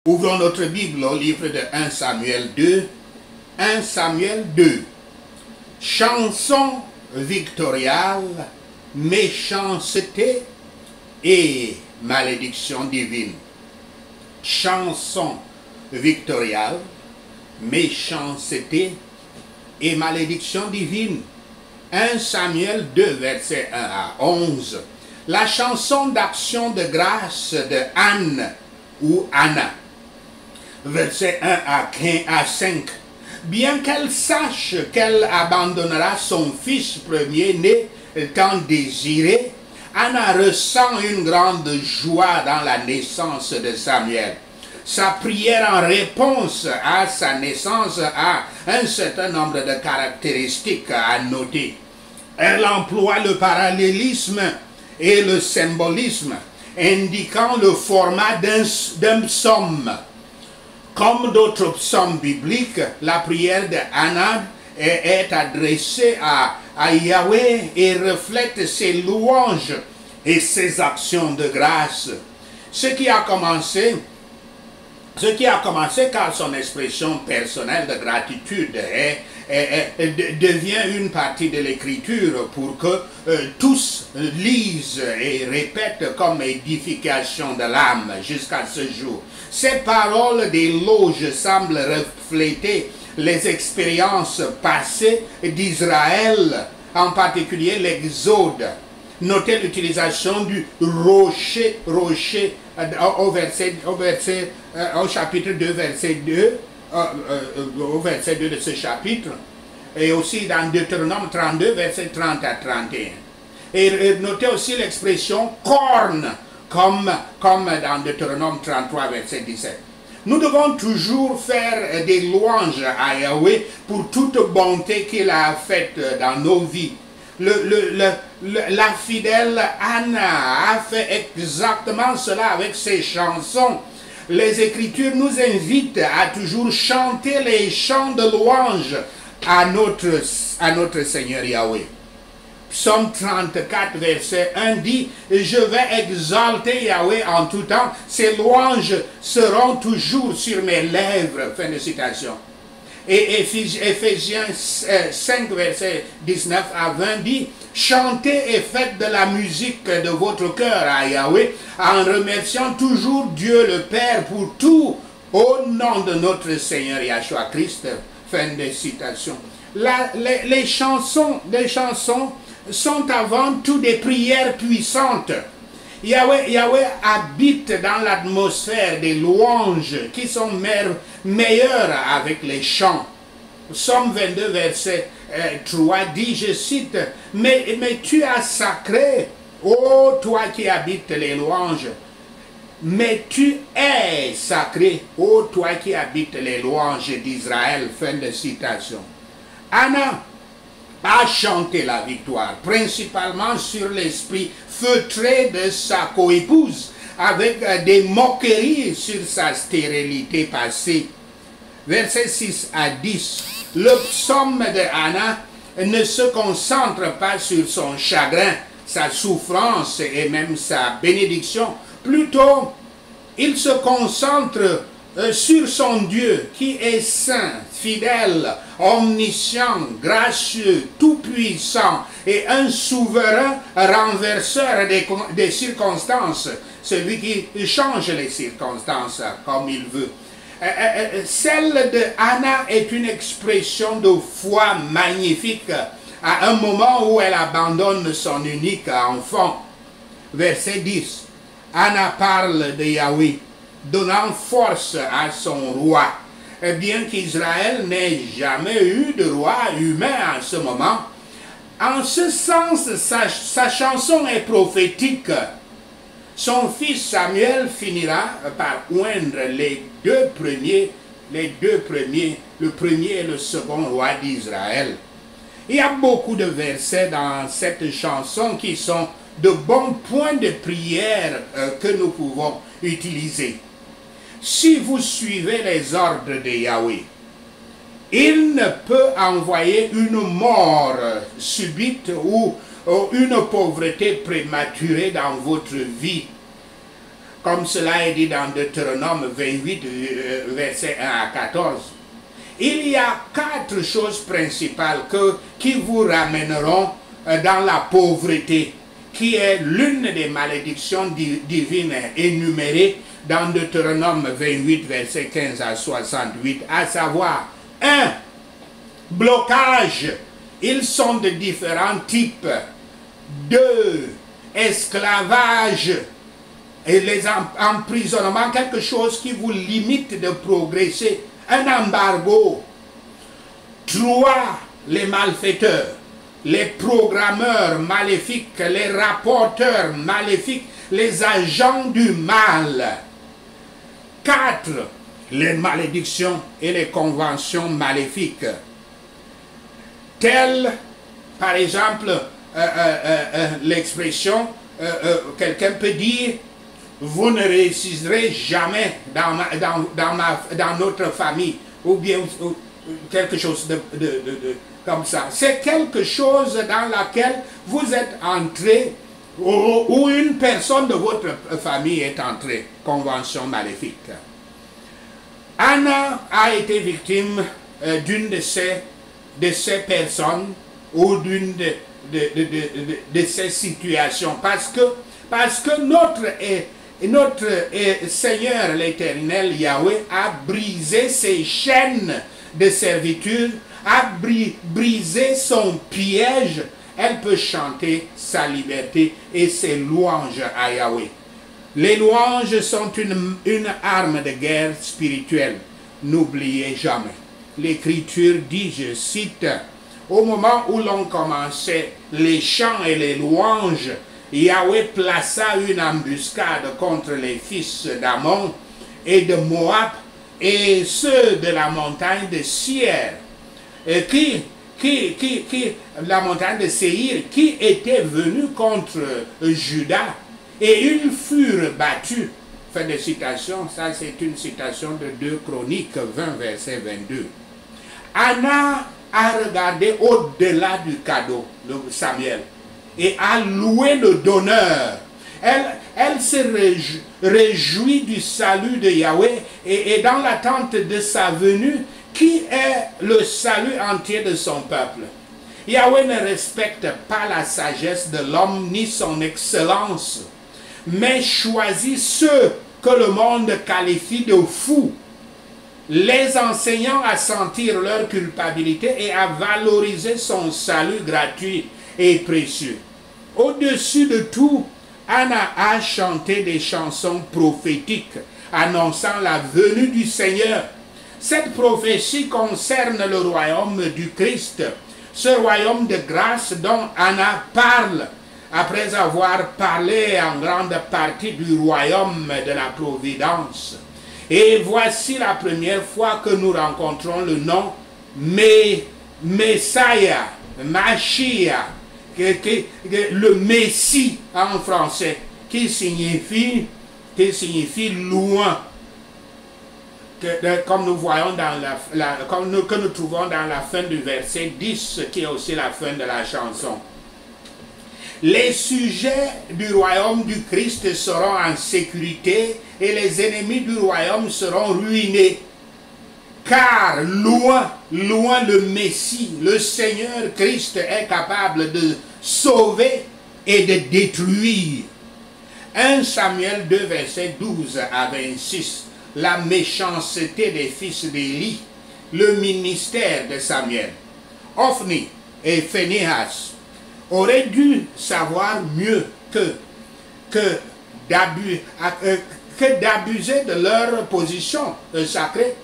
Ouvrons notre Bible au livre de 1 Samuel 2. 1 Samuel 2. Chanson victoriale, méchanceté et malédiction divine. Chanson victoriale, méchanceté et malédiction divine. 1 Samuel 2, verset 1 à 11. La chanson d'action de grâce de Anne ou Anna. Verset 1 à 5. Bien qu'elle sache qu'elle abandonnera son fils premier-né tant désiré, Anna ressent une grande joie dans la naissance de Samuel. Sa prière en réponse à sa naissance a un certain nombre de caractéristiques à noter. Elle emploie le parallélisme et le symbolisme, indiquant le format d'un psaume. Comme d'autres psaumes bibliques, la prière de Anna est adressée à Yahweh et reflète ses louanges et ses actions de grâce. Ce qui a commencé car son expression personnelle de gratitude devient une partie de l'écriture pour que tous lisent et répètent comme édification de l'âme jusqu'à ce jour. Ces paroles d'éloge semblent refléter les expériences passées d'Israël, en particulier l'Exode. Notez l'utilisation du rocher au chapitre 2, verset 2, au verset 2 de ce chapitre, et aussi dans Deutéronome 32, verset 30 à 31. Et notez aussi l'expression corne, comme dans Deutéronome 33, verset 17. Nous devons toujours faire des louanges à Yahweh pour toute bonté qu'il a faite dans nos vies. La fidèle Anna a fait exactement cela avec ses chansons. Les Écritures nous invitent à toujours chanter les chants de louange à notre Seigneur Yahweh. Psaume 34, verset 1 dit « Je vais exalter Yahweh en tout temps, ses louanges seront toujours sur mes lèvres. » Fin de citation. Et Éphésiens 5, verset 19 à 20 dit « Chantez et faites de la musique de votre cœur à Yahweh, en remerciant toujours Dieu le Père pour tout, au nom de notre Seigneur Yahshua Christ. » Fin de citation. Les chansons sont avant tout des prières puissantes. Yahweh habite dans l'atmosphère des louanges qui sont meilleures avec les chants. Psaume 22, verset 3 dit, je cite, « Mais tu as sacré, ô toi qui habites les louanges, mais tu es sacré, ô toi qui habites les louanges d'Israël. » Fin de citation. Anna a chanté la victoire, principalement sur l'esprit feutré de sa coépouse, avec des moqueries sur sa stérilité passée. Versets 6 à 10. Le psaume de Anna ne se concentre pas sur son chagrin, sa souffrance et même sa bénédiction. Plutôt, il se concentre sur son Dieu qui est saint, fidèle, omniscient, gracieux, tout-puissant et un souverain renverseur des circonstances, celui qui change les circonstances comme il veut. Celle de Anna est une expression de foi magnifique à un moment où elle abandonne son unique enfant. Verset 10. Anna parle de Yahweh, donnant force à son roi. Bien qu'Israël n'ait jamais eu de roi humain en ce moment, en ce sens, sa chanson est prophétique. Son fils Samuel finira par oindre le premier et le second roi d'Israël. Il y a beaucoup de versets dans cette chanson qui sont de bons points de prière que nous pouvons utiliser. Si vous suivez les ordres de Yahweh, il ne peut envoyer une mort subite ou une pauvreté prématurée dans votre vie. comme cela est dit dans Deutéronome 28, versets 1 à 14. Il y a 4 choses principales qui vous ramèneront dans la pauvreté, qui est l'une des malédictions divines énumérées dans Deutéronome 28, versets 15 à 68, à savoir 1. Blocage. Ils sont de différents types. 2. Esclavage. Et les emprisonnements, quelque chose qui vous limite de progresser. Un embargo. 3. Les malfaiteurs, les programmeurs maléfiques, les rapporteurs maléfiques, les agents du mal. 4. Les malédictions et les conventions maléfiques. Telles, par exemple, l'expression, quelqu'un peut dire, vous ne réussirez jamais dans notre famille, ou bien quelque chose comme ça. C'est quelque chose dans laquelle vous êtes entré, ou une personne de votre famille est entrée, convention maléfique. Anna a été victime d'une de ces personnes, ou d'une de ces situations, parce que notre Seigneur l'Éternel Yahweh a brisé ses chaînes de servitude, a brisé son piège. Elle peut chanter sa liberté et ses louanges à Yahweh. Les louanges sont une arme de guerre spirituelle. N'oubliez jamais. L'Écriture dit, je cite, au moment où l'on commençait les chants et les louanges, Yahweh plaça une embuscade contre les fils d'Ammon et de Moab et ceux de la montagne de Seir, la montagne de Séhir, qui étaient venus contre Juda, et ils furent battus. Fin de citation, ça c'est une citation de 2 Chroniques 20, verset 22. Anna a regardé au-delà du cadeau, Samuel, et a loué le donneur. Elle se réjouit du salut de Yahweh et dans l'attente de sa venue, qui est le salut entier de son peuple. Yahweh ne respecte pas la sagesse de l'homme ni son excellence, mais choisit ceux que le monde qualifie de fous, les enseignant à sentir leur culpabilité et à valoriser son salut gratuit et précieux. Au-dessus de tout, Anna a chanté des chansons prophétiques annonçant la venue du Seigneur. Cette prophétie concerne le royaume du Christ, ce royaume de grâce dont Anna parle, après avoir parlé en grande partie du royaume de la providence. Et voici la première fois que nous rencontrons le nom Messiah, Mashiach, le Messie en français, qui signifie loin, comme nous voyons que nous trouvons dans la fin du verset 10, qui est aussi la fin de la chanson. Les sujets du royaume du Christ seront en sécurité et les ennemis du royaume seront ruinés. Car loin le Messie, le Seigneur Christ est capable de sauver et de détruire. 1 Samuel 2, verset 12 à 26. La méchanceté des fils d'Élie, le ministère de Samuel. Ophni et Phinehas auraient dû savoir mieux que d'abuser de leur position sacrée.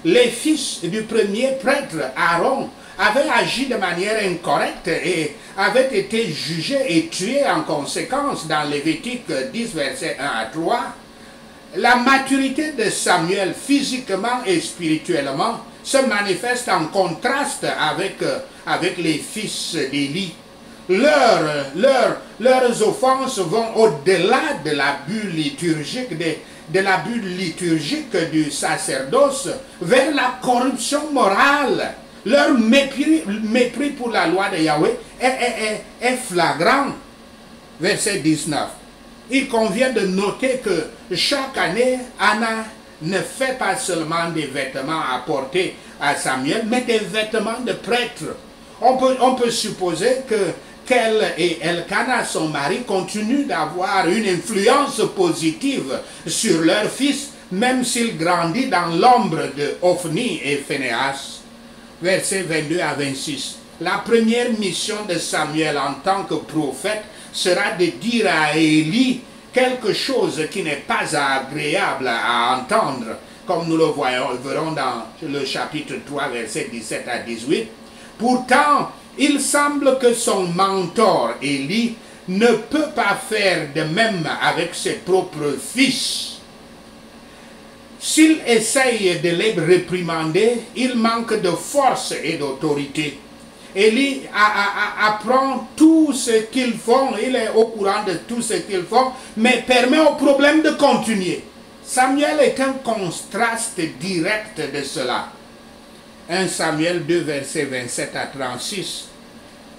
Les fils du premier prêtre Aaron avaient agi de manière incorrecte et avaient été jugés et tués en conséquence dans Lévitique 10, verset 1 à 3. La maturité de Samuel physiquement et spirituellement se manifeste en contraste avec les fils d'Élie. Leurs offenses vont au-delà de l'abus liturgique du sacerdoce vers la corruption morale. Leur mépris pour la loi de Yahweh est flagrant. Verset 19. il convient de noter que chaque année, Anna ne fait pas seulement des vêtements à porter à Samuel, mais des vêtements de prêtre. On peut supposer qu'elle et Elkana, son mari, continuent d'avoir une influence positive sur leur fils, même s'il grandit dans l'ombre de Ophni et Phénéas. Versets 22 à 26. La première mission de Samuel en tant que prophète sera de dire à Élie quelque chose qui n'est pas agréable à entendre, comme nous le verrons dans le chapitre 3, versets 17 à 18. Pourtant, il semble que son mentor, Élie, ne peut pas faire de même avec ses propres fils. S'il essaye de les réprimander, il manque de force et d'autorité. Élie apprend tout ce qu'ils font, il est au courant de tout ce qu'ils font, mais permet au problème de continuer. Samuel est un contraste direct de cela. 1 Samuel 2, versets 27 à 36.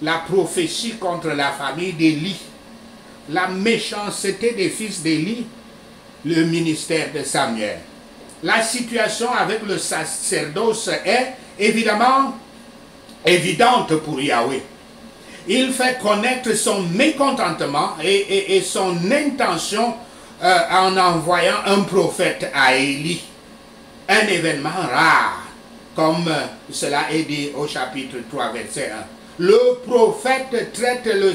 La prophétie contre la famille d'Élie. La méchanceté des fils d'Élie. Le ministère de Samuel. La situation avec le sacerdoce est évidemment évidente pour Yahweh. Il fait connaître son mécontentement et son intention en envoyant un prophète à Élie. Un événement rare, comme cela est dit au chapitre 3, verset 1. Le prophète traite le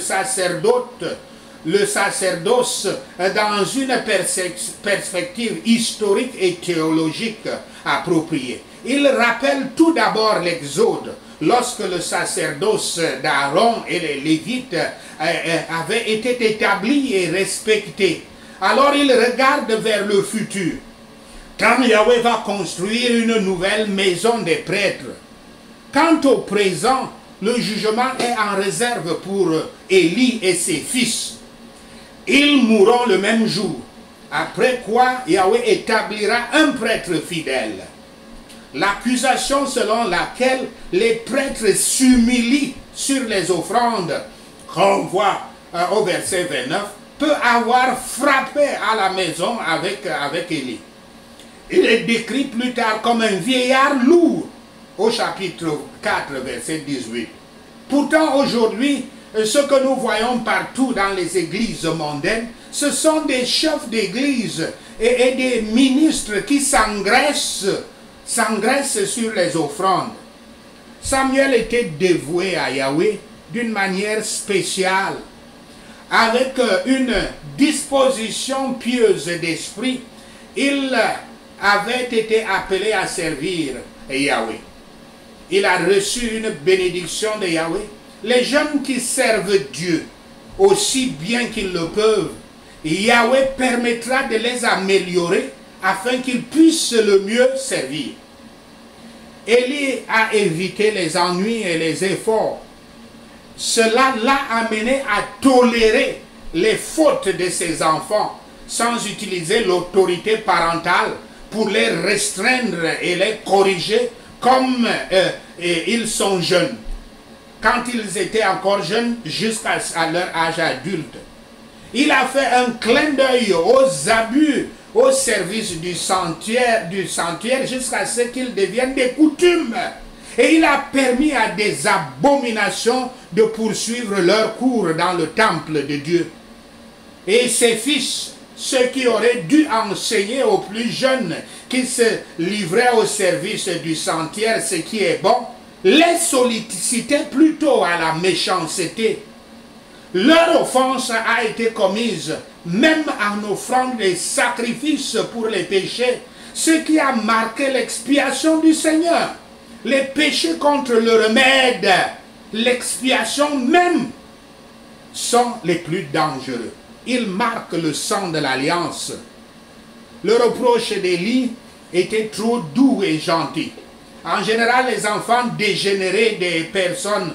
sacerdoce dans une perspective historique et théologique appropriée. Il rappelle tout d'abord l'Exode, lorsque le sacerdoce d'Aaron et les Lévites avaient été établis et respectés. Alors il regarde vers le futur, quand Yahweh va construire une nouvelle maison des prêtres. Quant au présent, le jugement est en réserve pour Élie et ses fils. Ils mourront le même jour, après quoi Yahweh établira un prêtre fidèle. L'accusation selon laquelle les prêtres s'humilient sur les offrandes, qu'on voit au verset 29, peut avoir frappé à la maison avec Élie. Il est décrit plus tard comme un vieillard lourd, au chapitre 4, verset 18. Pourtant, aujourd'hui, ce que nous voyons partout dans les églises mondaines, ce sont des chefs d'église et des ministres qui s'engraissent sur les offrandes. Samuel était dévoué à Yahweh d'une manière spéciale, avec une disposition pieuse d'esprit. Il avait été appelé à servir Yahweh. Il a reçu une bénédiction de Yahweh. Les jeunes qui servent Dieu aussi bien qu'ils le peuvent, Yahweh permettra de les améliorer afin qu'ils puissent le mieux servir. Élie a évité les ennuis et les efforts. Cela l'a amené à tolérer les fautes de ses enfants sans utiliser l'autorité parentale pour les restreindre et les corriger comme ils sont jeunes. Quand ils étaient encore jeunes jusqu'à leur âge adulte. Il a fait un clin d'œil aux abus au service du sanctuaire jusqu'à ce qu'ils deviennent des coutumes. Et il a permis à des abominations de poursuivre leur cours dans le temple de Dieu. Et ses fils, ceux qui auraient dû enseigner aux plus jeunes qui se livraient au service du sanctuaire ce qui est bon, les sollicitaient plutôt à la méchanceté. Leur offense a été commise même en offrant des sacrifices pour les péchés, ce qui a marqué l'expiation du Seigneur. Les péchés contre le remède, l'expiation même, sont les plus dangereux. Ils marquent le sang de l'alliance. Le reproche d'Élie était trop doux et gentil. En général, les enfants dégénérés des personnes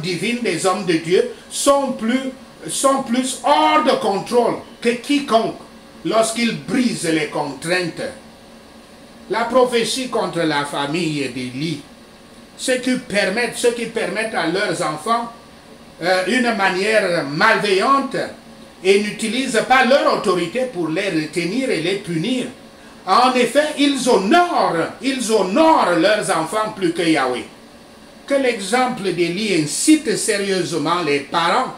divines, des hommes de Dieu, sont plus hors de contrôle que quiconque lorsqu'ils brisent les contraintes. La prophétie contre la famille d'Élie, ceux qui permettent à leurs enfants une manière malveillante et n'utilisent pas leur autorité pour les retenir et les punir. En effet, ils honorent leurs enfants plus que Yahweh. Que l'exemple d'Élie incite sérieusement les parents,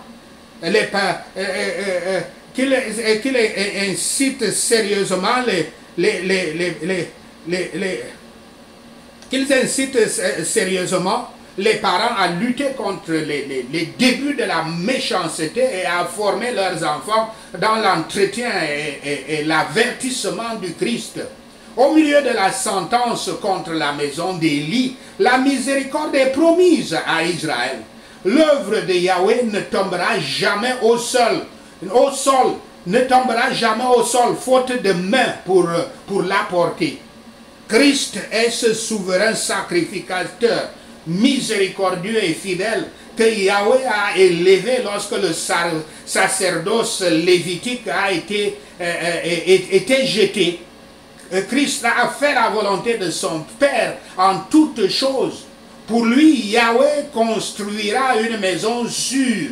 qu'il incite sérieusement qu'ils incitent sérieusement les parents à lutter contre les débuts de la méchanceté et à former leurs enfants dans l'entretien et l'avertissement du Christ. Au milieu de la sentence contre la maison d'Élie, la miséricorde est promise à Israël. L'œuvre de Yahweh ne tombera jamais au sol, ne tombera jamais au sol, faute de main pour la porter. Christ est ce souverain sacrificateur, miséricordieux et fidèle que Yahweh a élevé lorsque le sacerdoce lévitique a été jeté. Christ a fait la volonté de son Père en toutes choses. Pour lui, Yahweh construira une maison sûre,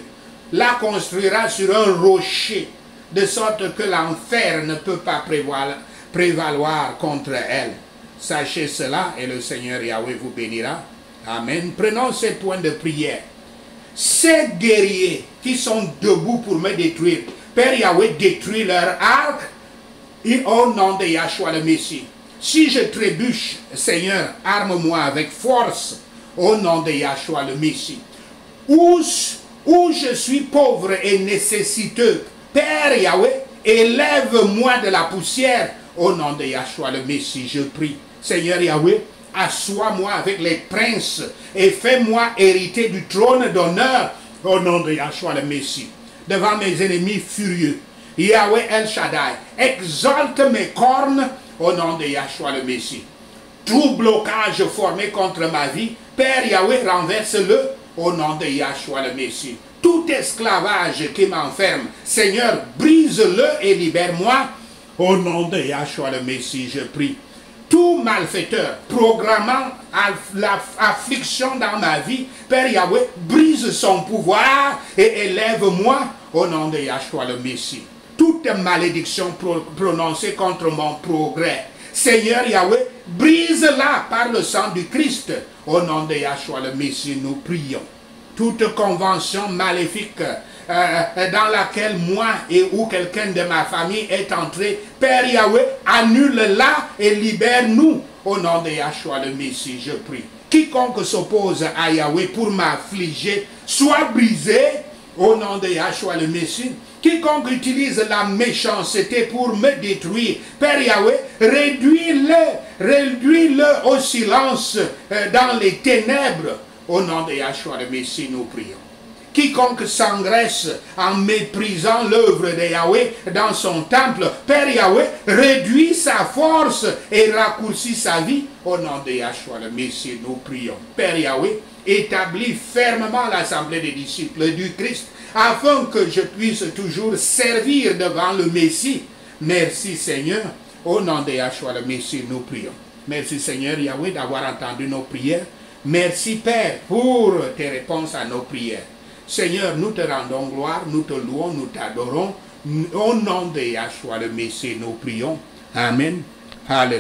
la construira sur un rocher, de sorte que l'enfer ne peut pas prévaloir contre elle. Sachez cela et le Seigneur Yahweh vous bénira. Amen. Prenons ces points de prière. Ces guerriers qui sont debout pour me détruire, Père Yahweh détruit leur arc et au nom de Yahshua le Messie. Si je trébuche, Seigneur, arme-moi avec force au nom de Yahshua le Messie. Où je suis pauvre et nécessiteux, Père Yahweh, élève-moi de la poussière au nom de Yahshua le Messie, je prie. Seigneur Yahweh, assois-moi avec les princes et fais-moi hériter du trône d'honneur au nom de Yahshua le Messie. Devant mes ennemis furieux, Yahweh El Shaddai, exalte mes cornes au nom de Yahshua le Messie. Tout blocage formé contre ma vie, Père Yahweh, renverse-le au nom de Yahshua le Messie. Tout esclavage qui m'enferme, Seigneur, brise-le et libère-moi au nom de Yahshua le Messie, je prie. Tout malfaiteur programmant l'affliction dans ma vie, Père Yahweh, brise son pouvoir et élève-moi au nom de Yahshua le Messie. Toute malédiction prononcée contre mon progrès, Seigneur Yahweh, brise-la par le sang du Christ. Au nom de Yahshua le Messie, nous prions. Toute convention maléfique dans laquelle moi et ou quelqu'un de ma famille est entré, Père Yahweh, annule-la et libère-nous. Au nom de Yahshua le Messie, je prie. Quiconque s'oppose à Yahweh pour m'affliger, soit brisé au nom de Yahshua le Messie. Quiconque utilise la méchanceté pour me détruire, Père Yahweh, réduis-le au silence dans les ténèbres. Au nom de Yahshua le Messie, nous prions. Quiconque s'engraisse en méprisant l'œuvre de Yahweh dans son temple, Père Yahweh, réduit sa force et raccourcit sa vie. Au nom de Yahshua le Messie, nous prions. Père Yahweh, établis fermement l'assemblée des disciples du Christ, afin que je puisse toujours servir devant le Messie. Merci Seigneur. Au nom de Yahshua le Messie, nous prions. Merci Seigneur Yahweh d'avoir entendu nos prières. Merci Père pour tes réponses à nos prières. Seigneur, nous te rendons gloire, nous te louons, nous t'adorons. Au nom de Yahshua le Messie, nous prions. Amen. Alléluia.